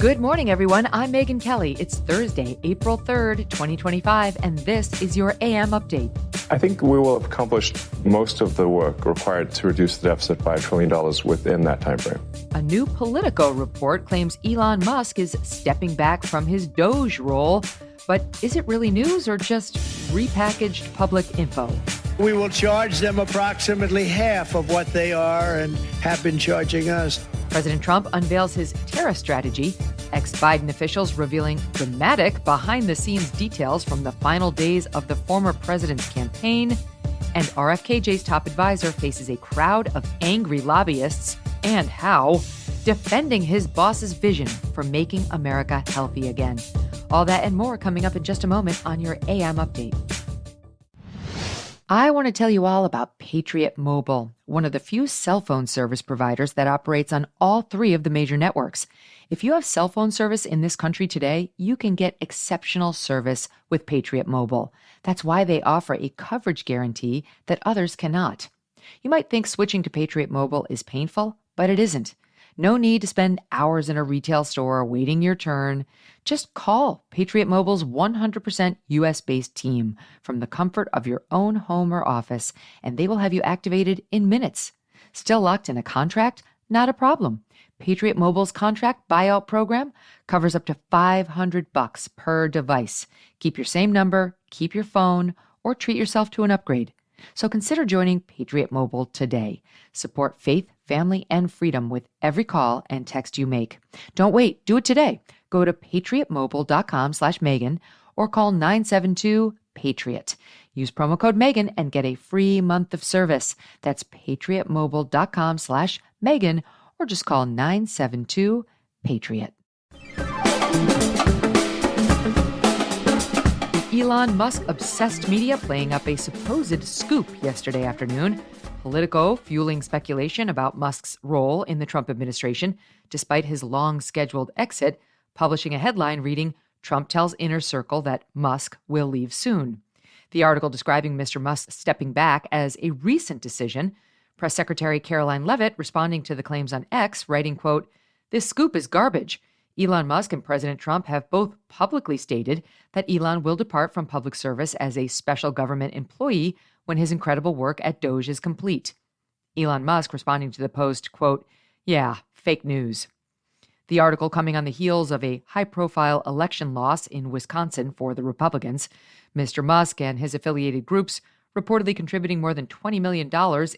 Good morning, everyone. I'm Megyn Kelly. It's Thursday, April 3rd, 2025, and this is your AM update. I think we will have accomplished most of the work required to reduce the deficit by $1 trillion within that time frame. A new Politico report claims Elon Musk is stepping back from his DOGE role. But is it really news or just repackaged public info? We will charge them approximately half of what they are and have been charging us. President Trump unveils his tariff strategy. Ex-Biden officials revealing dramatic behind-the-scenes details from the final days of the former president's campaign. And RFKJ's top advisor faces a crowd of angry lobbyists. And how? Defending his boss's vision for making America healthy again. All that and more coming up in just a moment on your AM update. I want to tell you all about Patriot Mobile, one of the few cell phone service providers that operates on all three of the major networks. If you have cell phone service in this country today, you can get exceptional service with Patriot Mobile. That's why they offer a coverage guarantee that others cannot. You might think switching to Patriot Mobile is painful, but it isn't. No need to spend hours in a retail store waiting your turn. Just call Patriot Mobile's 100% U.S.-based team from the comfort of your own home or office, and they will have you activated in minutes. Still locked in a contract? Not a problem. Patriot Mobile's contract buyout program covers up to $500 per device. Keep your same number, keep your phone, or treat yourself to an upgrade. So consider joining Patriot Mobile today. Support faith, family, and freedom with every call and text you make. Don't wait. Do it today. Go to patriotmobile.com/Megyn or call 972-PATRIOT. Use promo code Megyn and get a free month of service. That's patriotmobile.com/Megyn or just call 972-PATRIOT. Elon Musk-obsessed media playing up a supposed scoop yesterday afternoon. Politico fueling speculation about Musk's role in the Trump administration, despite his long-scheduled exit, publishing a headline reading, "Trump tells Inner Circle that Musk will leave soon." The article describing Mr. Musk stepping back as a recent decision. Press Secretary Caroline Leavitt responding to the claims on X, writing, quote, "This scoop is garbage. Elon Musk and President Trump have both publicly stated that Elon will depart from public service as a special government employee when his incredible work at DOGE is complete." Elon Musk responding to the post, quote, "Yeah, fake news." The article coming on the heels of a high-profile election loss in Wisconsin for the Republicans. Mr. Musk and his affiliated groups reportedly contributing more than $20 million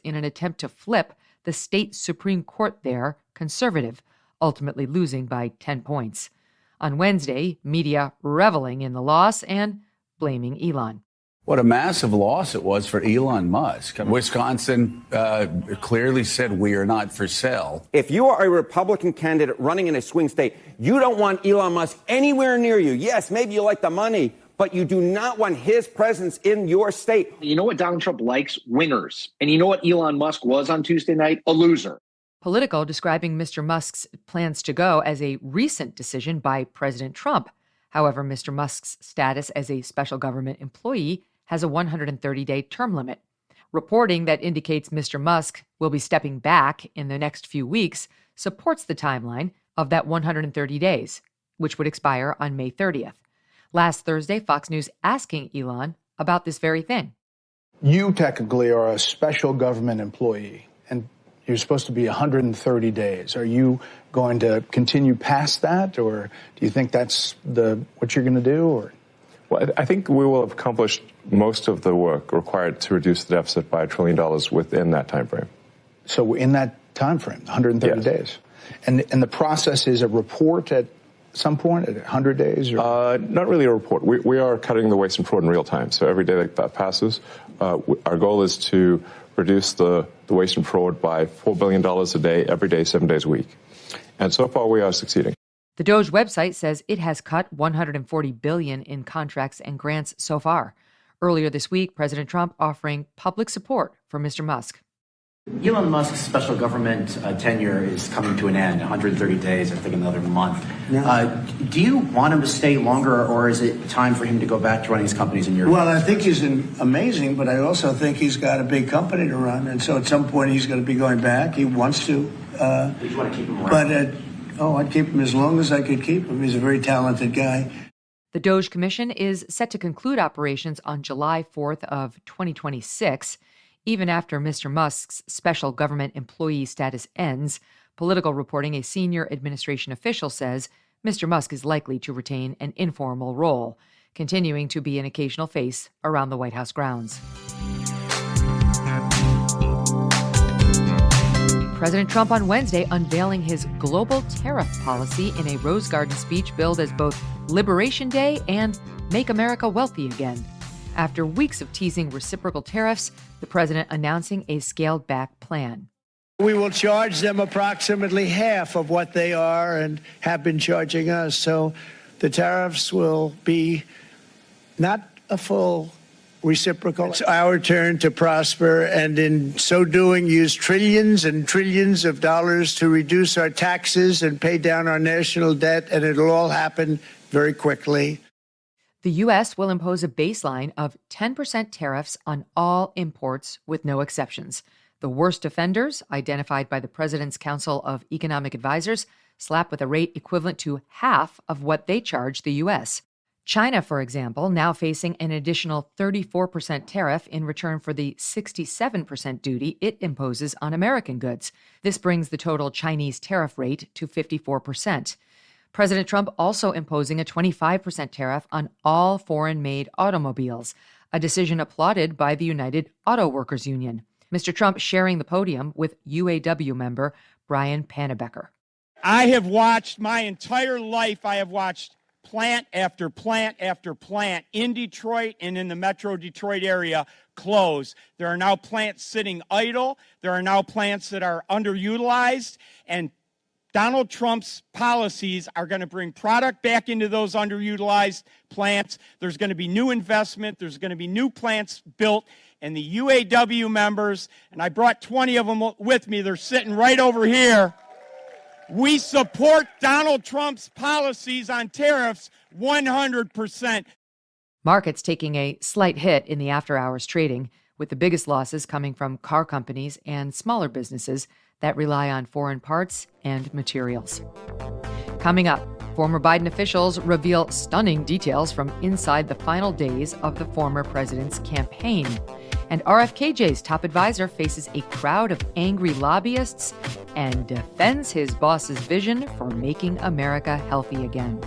in an attempt to flip the state Supreme Court there conservative, ultimately losing by 10 points. On Wednesday, media reveling in the loss and blaming Elon. What a massive loss it was for Elon Musk. Wisconsin clearly said we are not for sale. If you are a Republican candidate running in a swing state, you don't want Elon Musk anywhere near you. Yes, maybe you like the money, but you do not want his presence in your state. You know what Donald Trump likes? Winners. And you know what Elon Musk was on Tuesday night? A loser. Politico describing Mr. Musk's plans to go as a recent decision by President Trump. However, Mr. Musk's status as a special government employee has a 130-day term limit. Reporting that indicates Mr. Musk will be stepping back in the next few weeks supports the timeline of that 130 days, which would expire on May 30th. Last Thursday, Fox News asking Elon about this very thing. You technically are a special government employee, and you're supposed to be 130 days. Are you going to continue past that, or do you think that's what you're going to do? Or? Well, I think we will have accomplished most of the work required to reduce the deficit by $1 trillion within that time frame. So in that time frame, 130 yes. days. And the process is a report at some point, at 100 days? Or? Not really a report. We are cutting the waste and fraud in real time. So every day that passes, our goal is to reduce the waste and fraud by $4 billion a day, every day, 7 days a week. And so far, we are succeeding. The DOGE website says it has cut $140 billion in contracts and grants so far. Earlier this week, President Trump offering public support for Mr. Musk. Elon Musk's special government tenure is coming to an end, 130 days, I think another month. Yeah. Do you want him to stay longer, or is it time for him to go back to running his companies in your Well, I think he's amazing, but I also think he's got a big company to run, and so at some point he's going to be going back. He wants to. You want to keep him around. But Oh, I'd keep him as long as I could keep him. He's a very talented guy. The DOGE Commission is set to conclude operations on July 4th of 2026. Even after Mr. Musk's special government employee status ends, Political reporting, a senior administration official says Mr. Musk is likely to retain an informal role, continuing to be an occasional face around the White House grounds. President Trump on Wednesday unveiling his global tariff policy in a Rose Garden speech billed as both Liberation Day and Make America Wealthy Again. After weeks of teasing reciprocal tariffs, the president announcing a scaled-back plan. We will charge them approximately half of what they are and have been charging us. So the tariffs will be not a full reciprocal. It's our turn to prosper, and in so doing, use trillions and trillions of dollars to reduce our taxes and pay down our national debt, and it'll all happen very quickly. The U.S. will impose a baseline of 10% tariffs on all imports with no exceptions. The worst offenders, identified by the President's Council of Economic Advisors, slap with a rate equivalent to half of what they charge the U.S. China, for example, now facing an additional 34% tariff in return for the 67% duty it imposes on American goods. This brings the total Chinese tariff rate to 54%. President Trump also imposing a 25% tariff on all foreign-made automobiles, a decision applauded by the United Auto Workers Union. Mr. Trump sharing the podium with UAW member Brian Pannebecker. I have watched my entire life, I have watched plant after plant after plant in Detroit and in the Metro Detroit area close. There are now plants sitting idle. There are now plants that are underutilized. And Donald Trump's policies are going to bring product back into those underutilized plants. There's going to be new investment. There's going to be new plants built. And the UAW members, and I brought 20 of them with me, they're sitting right over here. We support Donald Trump's policies on tariffs 100%. Markets taking a slight hit in the after-hours trading, with the biggest losses coming from car companies and smaller businesses that rely on foreign parts and materials. Coming up, former Biden officials reveal stunning details from inside the final days of the former president's campaign. And RFK Jr's top advisor faces a crowd of angry lobbyists and defends his boss's vision for making America healthy again.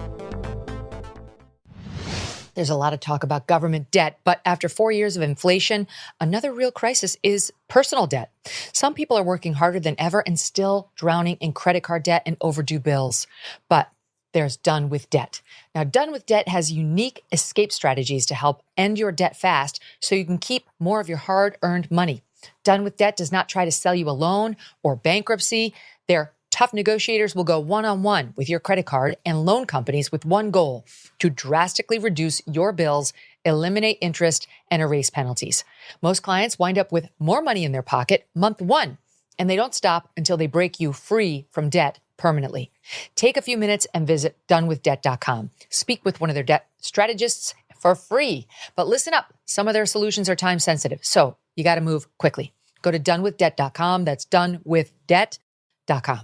There's a lot of talk about government debt, but after 4 years of inflation, another real crisis is personal debt. Some people are working harder than ever and still drowning in credit card debt and overdue bills. But there's Done with Debt. Now, Done with Debt has unique escape strategies to help end your debt fast so you can keep more of your hard-earned money. Done with Debt does not try to sell you a loan or bankruptcy. Their tough negotiators will go one-on-one with your credit card and loan companies with one goal: to drastically reduce your bills, eliminate interest, and erase penalties. Most clients wind up with more money in their pocket month one, and they don't stop until they break you free from debt permanently. Take a few minutes and visit donewithdebt.com. Speak with one of their debt strategists for free. But listen up, some of their solutions are time sensitive, so you got to move quickly. Go to donewithdebt.com. That's donewithdebt.com.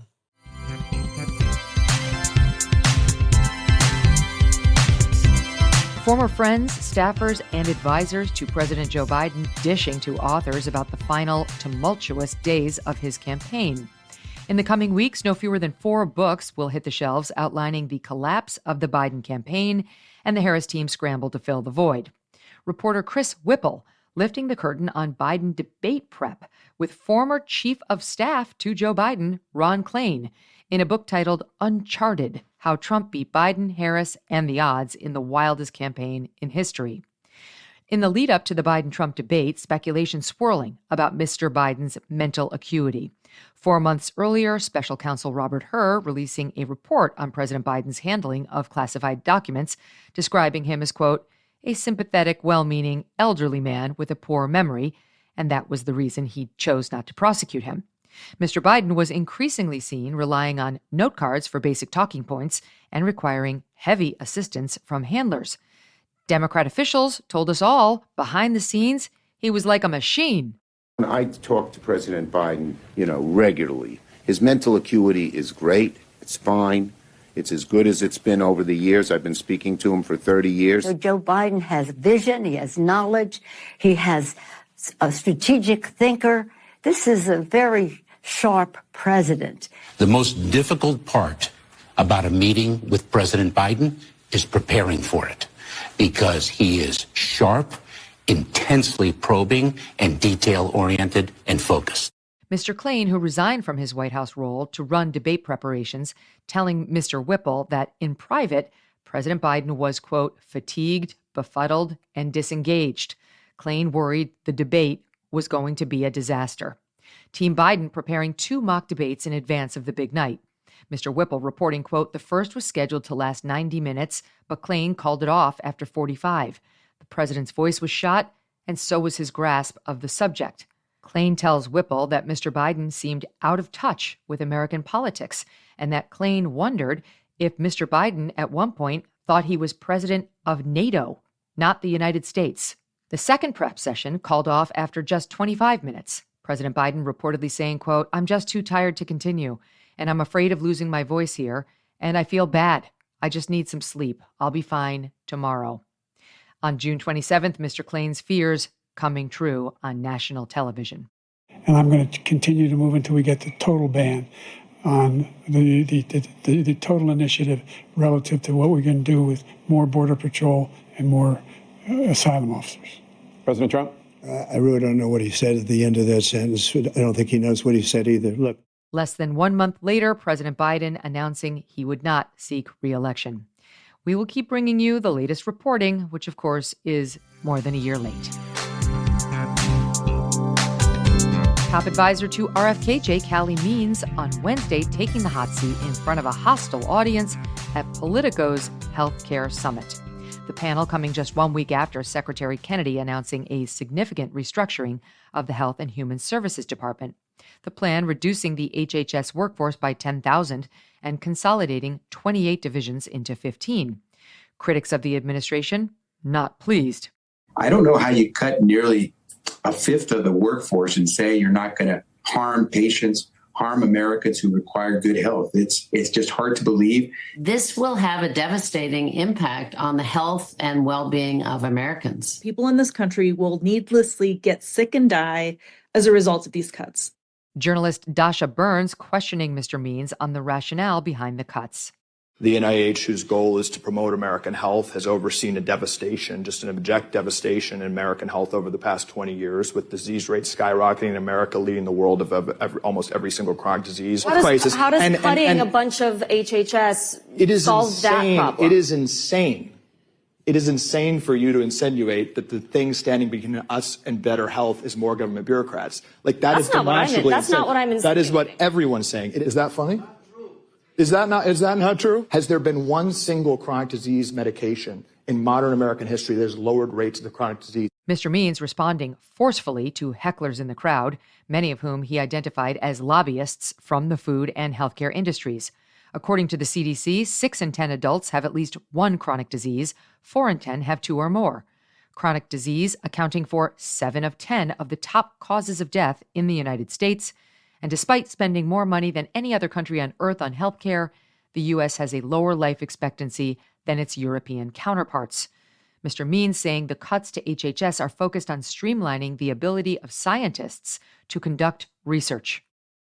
Former friends, staffers, and advisors to President Joe Biden dishing to authors about the final tumultuous days of his campaign. In the coming weeks, no fewer than 4 books will hit the shelves outlining the collapse of the Biden campaign and the Harris team's scramble to fill the void. Reporter Chris Whipple lifting the curtain on Biden debate prep with former chief of staff to Joe Biden, Ron Klain, in a book titled Uncharted: How Trump Beat Biden, Harris, and the Odds in the Wildest Campaign in History. In the lead up to the Biden-Trump debate, speculation swirling about Mr. Biden's mental acuity. 4 months earlier, special counsel Robert Hur releasing a report on President Biden's handling of classified documents, describing him as, quote, a sympathetic, well-meaning, elderly man with a poor memory, and that was the reason he chose not to prosecute him. Mr. Biden was increasingly seen relying on note cards for basic talking points and requiring heavy assistance from handlers. Democrat officials told us all, behind the scenes, he was like a machine. I talk to President Biden, regularly. His mental acuity is great. It's fine. It's as good as it's been over the years. I've been speaking to him for 30 years. So Joe Biden has vision, he has knowledge, he has a strategic thinker. This is a very sharp president. The most difficult part about a meeting with President Biden is preparing for it, because he is sharp, intensely probing, and detail-oriented and focused. Mr. Klain, who resigned from his White House role to run debate preparations, telling Mr. Whipple that in private, President Biden was, quote, fatigued, befuddled, and disengaged. Klain worried the debate was going to be a disaster. Team Biden preparing 2 mock debates in advance of the big night. Mr. Whipple reporting, quote, the first was scheduled to last 90 minutes, but Klain called it off after 45. The president's voice was shot, and so was his grasp of the subject. Klain tells Whipple that Mr. Biden seemed out of touch with American politics, and that Klain wondered if Mr. Biden at one point thought he was president of NATO, not the United States. The second prep session called off after just 25 minutes. President Biden reportedly saying, quote, I'm just too tired to continue, and I'm afraid of losing my voice here, and I feel bad. I just need some sleep. I'll be fine tomorrow. On June 27th, Mr. Klain's fears coming true on national television. And I'm going to continue to move until we get the total ban on the total initiative relative to what we're going to do with more Border Patrol and more asylum officers. President Trump? I really don't know what he said at the end of that sentence. I don't think he knows what he said either. Look. Less than 1 month later, President Biden announcing he would not seek re-election. We will keep bringing you the latest reporting, which of course is more than a year late. Top advisor to RFK Calley Means on Wednesday taking the hot seat in front of a hostile audience at Politico's Healthcare Summit. The panel coming just 1 week after Secretary Kennedy announcing a significant restructuring of the Health and Human Services Department. The plan reducing the HHS workforce by 10,000 and consolidating 28 divisions into 15. Critics of the administration not pleased. I don't know how you cut nearly a fifth of the workforce and say you're not going to harm patients, harm Americans who require good health. It's just hard to believe. This will have a devastating impact on the health and well-being of Americans. People in this country will needlessly get sick and die as a result of these cuts. Journalist Dasha Burns questioning Mr. Means on the rationale behind the cuts. The NIH, whose goal is to promote American health, has overseen a devastation, just an abject devastation in American health over the past 20 years, with disease rates skyrocketing in America, leading the world of almost every single chronic disease crisis. How does cutting a bunch of HHS solve that problem? It is insane. It is insane for you to insinuate that the thing standing between us and better health is more government bureaucrats. Like that is demonstrably insane. That's not what I'm insinuating. That is what everyone's saying. Is that funny? Is that not true? Has there been one single chronic disease medication in modern American history that has lowered rates of the chronic disease? Mr. Means responding forcefully to hecklers in the crowd, many of whom he identified as lobbyists from the food and healthcare industries. According to the CDC, 6 in 10 adults have at least one chronic disease, 4 in 10 have 2 or more. Chronic disease accounting for 7 of 10 of the top causes of death in the United States. And despite spending more money than any other country on earth on healthcare, the U.S. has a lower life expectancy than its European counterparts. Mr. Means saying the cuts to HHS are focused on streamlining the ability of scientists to conduct research.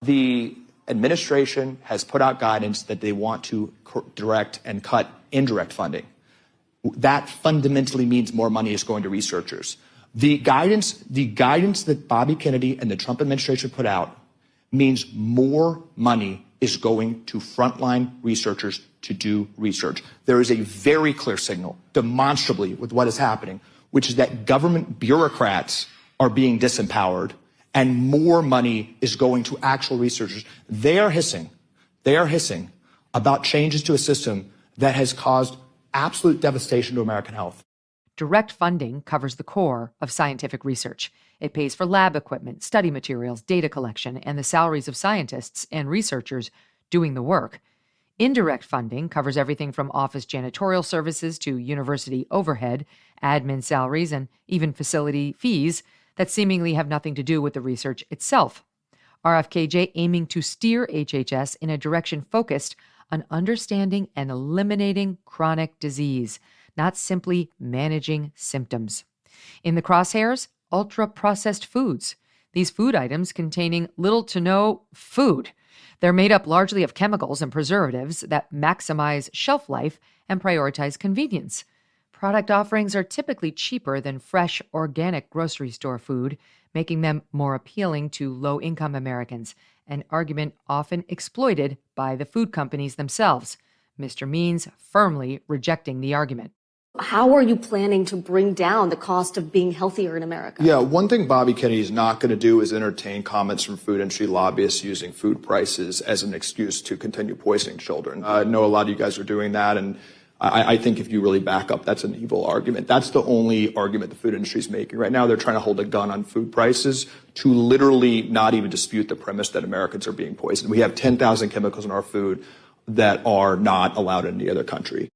The administration has put out guidance that they want to direct and cut indirect funding. That fundamentally means more money is going to researchers. The guidance that Bobby Kennedy and the Trump administration put out means more money is going to frontline researchers to do research. There is a very clear signal, demonstrably, with what is happening, which is that government bureaucrats are being disempowered and more money is going to actual researchers. They are hissing about changes to a system that has caused absolute devastation to American health. Direct funding covers the core of scientific research. It pays for lab equipment, study materials, data collection, and the salaries of scientists and researchers doing the work. Indirect funding covers everything from office janitorial services to university overhead, admin salaries, and even facility fees that seemingly have nothing to do with the research itself. RFKJ aiming to steer HHS in a direction focused on understanding and eliminating chronic disease, not simply managing symptoms. In the crosshairs, ultra-processed foods. These food items containing little to no food. They're made up largely of chemicals and preservatives that maximize shelf life and prioritize convenience. Product offerings are typically cheaper than fresh, organic grocery store food, making them more appealing to low-income Americans, an argument often exploited by the food companies themselves. Mr. Means firmly rejecting the argument. How are you planning to bring down the cost of being healthier in America? Yeah, one thing Bobby Kennedy is not going to do is entertain comments from food industry lobbyists using food prices as an excuse to continue poisoning children. I know a lot of you guys are doing that, and I think if you really back up, that's an evil argument. That's the only argument the food industry is making. Right now, they're trying to hold a gun on food prices to literally not even dispute the premise that Americans are being poisoned. We have 10,000 chemicals in our food that are not allowed in any other country.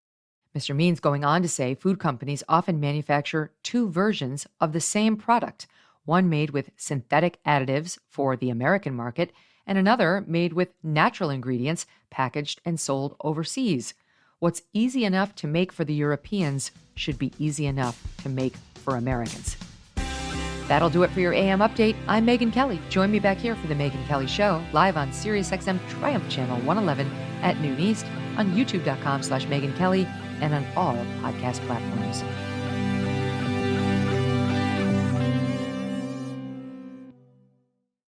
Mr. Means going on to say food companies often manufacture two versions of the same product, one made with synthetic additives for the American market and another made with natural ingredients packaged and sold overseas. What's easy enough to make for the Europeans should be easy enough to make for Americans. That'll do it for your AM update. I'm Megyn Kelly. Join me back here for the Megyn Kelly Show, live on SiriusXM Triumph Channel 111 at noon East, on youtube.com/Megyn Kelly, and on all podcast platforms.